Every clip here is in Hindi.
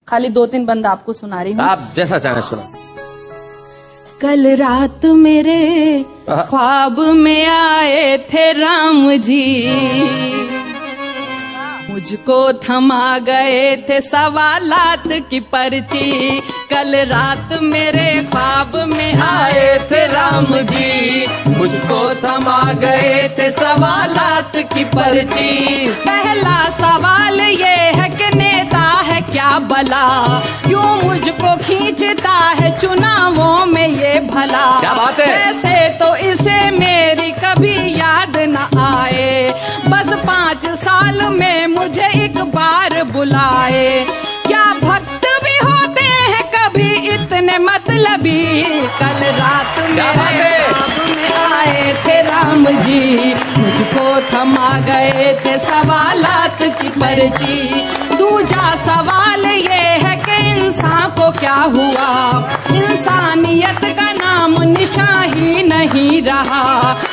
खाली 2-3 बंद आपको सुना रही हूँ। आप जैसा चाहें सुना। कल रात मेरे ख्वाब में आए थे राम जी, मुझको थमा गए थे सवालात की पर्ची। कल रात मेरे ख्वाब में आए थे राम जी, मुझको थमा गए थे सवालात की पर्ची। पहला सवाल ये है कि नेता है क्या भला, क्यों मुझको खींचता है चुनावों में ये भला। क्या बात है। वैसे तो इसे मेरी कभी याद न आए, बस 5 साल में मुझे एक बार बुलाए। क्या भक्त भी होते हैं कभी इतने मतलबी। कल रात मेरे ख्वाब में आए थे राम जी, मुझको थमा गए थे सवालात की पर्ची। दूजा सवाल ये है कि इंसान को क्या हुआ, इंसानियत का नाम निशान ही नहीं रहा।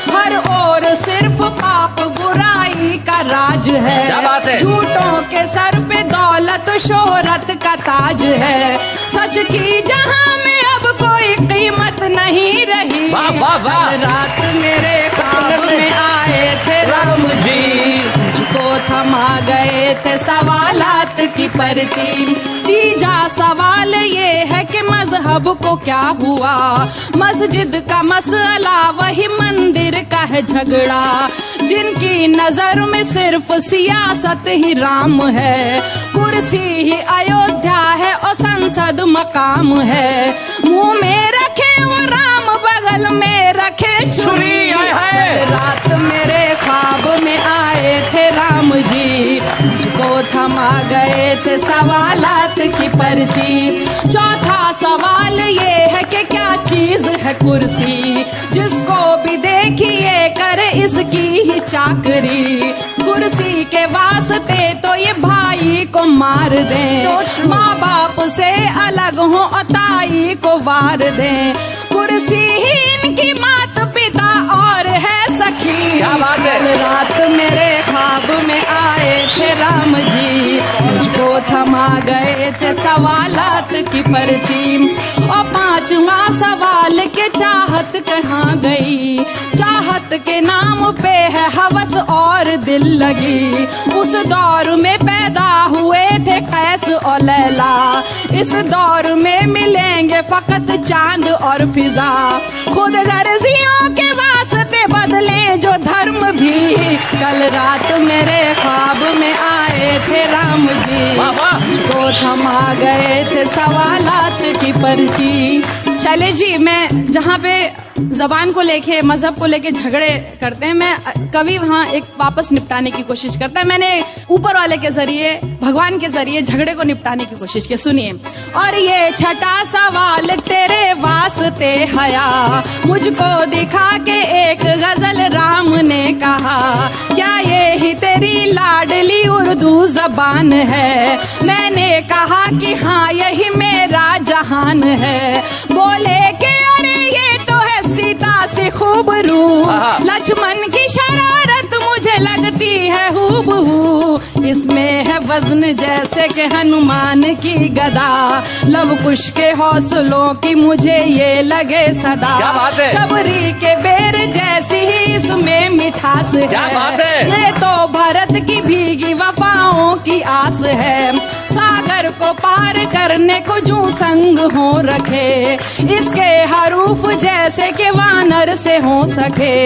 हर ओर सिर्फ पाप बुराई का राज है। क्या बात है। झूठों के सर पे दौलत शोहरत का ताज है। सच की जहां में अब कोई कीमत नहीं रही। वाह वाह वाह। कल रात मेरे ख्वाब में आए थे राम जी, मुझको थमा गए थे सवालात की पर्ची। तीजा सवाल ये है कि मजहब को क्या हुआ, मस्जिद का मसला वही मंदिर का है झगड़ा। जिनकी नजर में सिर्फ सियासत ही राम है, कुर्सी ही अयोध्या है और संसद मकाम है। मुंह में रखे वो राम, बगल में रखे छुरी। रात मेरे ख्वाब में आए थे राम जी, मुझको थमा गए थे सवालात की पर्ची। चौथा सवाल ये है कि क्या चीज है कुर्सी, जिसको भी देखिए करे इसकी ही चाकरी। कुर्सी के वास्ते तो ये भाई को मार दें, माँ बाप से अलग हो और ताई को वार दें। कुर्सी ही इनकी माता पिता और है सखी। क्या बात है। कल रात मेरे ख्वाब में आए थे राम जी, मुझको थमा गए थे सवालात की पर्ची। और 5वां सवाल के चाहत कहाँ गई, चाहत के नाम पे है हवस और दिल लगी। उस दौर में पैदा हुए थे कैस और लैला, इस दौर में मिलेंगे फकत चांद और फिजा। खुद गर्जियों के वास्ते बदले जो धर्म भी। कल रात मेरे ख्वाब में आए थे राम जी, मुझको थमा गए थे सवालात की पर्ची। शैलेश जी, मैं जहाँ पे जबान को लेके मजहब को लेके झगड़े करते हैं, मैं कभी वहाँ एक वापस निपटाने की कोशिश करता है। मैंने ऊपर वाले के जरिए, भगवान के जरिए झगड़े को निपटाने की कोशिश की। सुनिए। और ये छठा सवाल तेरे वास्ते हया, मुझको दिखा के एक गजल राम ने कहा। क्या ये ही तेरी लाडली उर्दू जबान है। मैंने कहा कि हाँ यही मेरा जहान है। बोले कि अरे ये तो है सीता से खूब रू, लक्ष्मण की शरारत मुझे लगती है हूबहू। इसमें है वजन जैसे कि हनुमान की गदा, लव कुश के हौसलों की मुझे ये लगे सदा। क्या बात है। शबरी के बेर जैसी ही इसमें मिठास है। क्या बात है। ये तो भरत की भीगी वफाओं की आस है। सागर को पार करने को जू संग हो रखे, इसके हरूफ जैसे कि वानर से हो सके।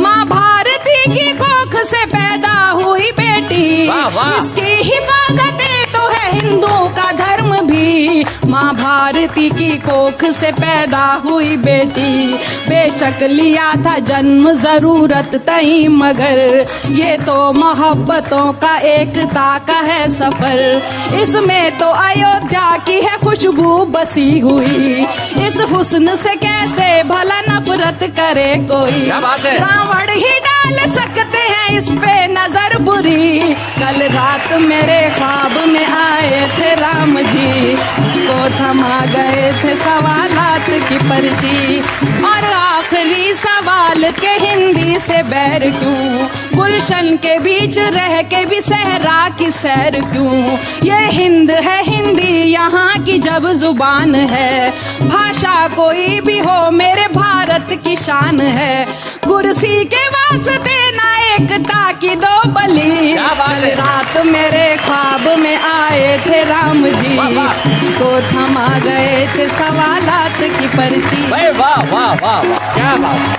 माँ भारती की कोख से पैदा हुई बेटी, वाह वाह। इसकी हिफाजत तो है हिंदू का धर्म भी। माँ भारती की कोख से पैदा हुई बेटी, बेशक लिया था जन्म जरूरत तई, मगर ये तो मोहब्बतों का एकता का है सफर। इसमें तो अयोध्या की है खुशबू बसी हुई, इस हुस्न से कैसे भला नफरत करे कोई। क्या बात है। रावण ही डाल सकते हैं इस पे नजर बुरी। कल रात मेरे ख्वाब में आए थे राम जी, मुझको थमा गए थे सवालात की पर्ची। और आखिरी सवाल के हिंदी से बैर क्यों, गुलशन के बीच रह के भी सहरा की सैर क्यों। ये हिंद है हिंदी यहाँ की जब जुबान है। भाषा कोई भी हो मेरे भारत की शान है। कुर्सी के वास्ते ना एकता की दो बलि। कल रात मेरे ख्वाब में आए थे राम जी, को थमा गए थे सवालात की पर्ची। वाह वाह वाह वाह, क्या बात।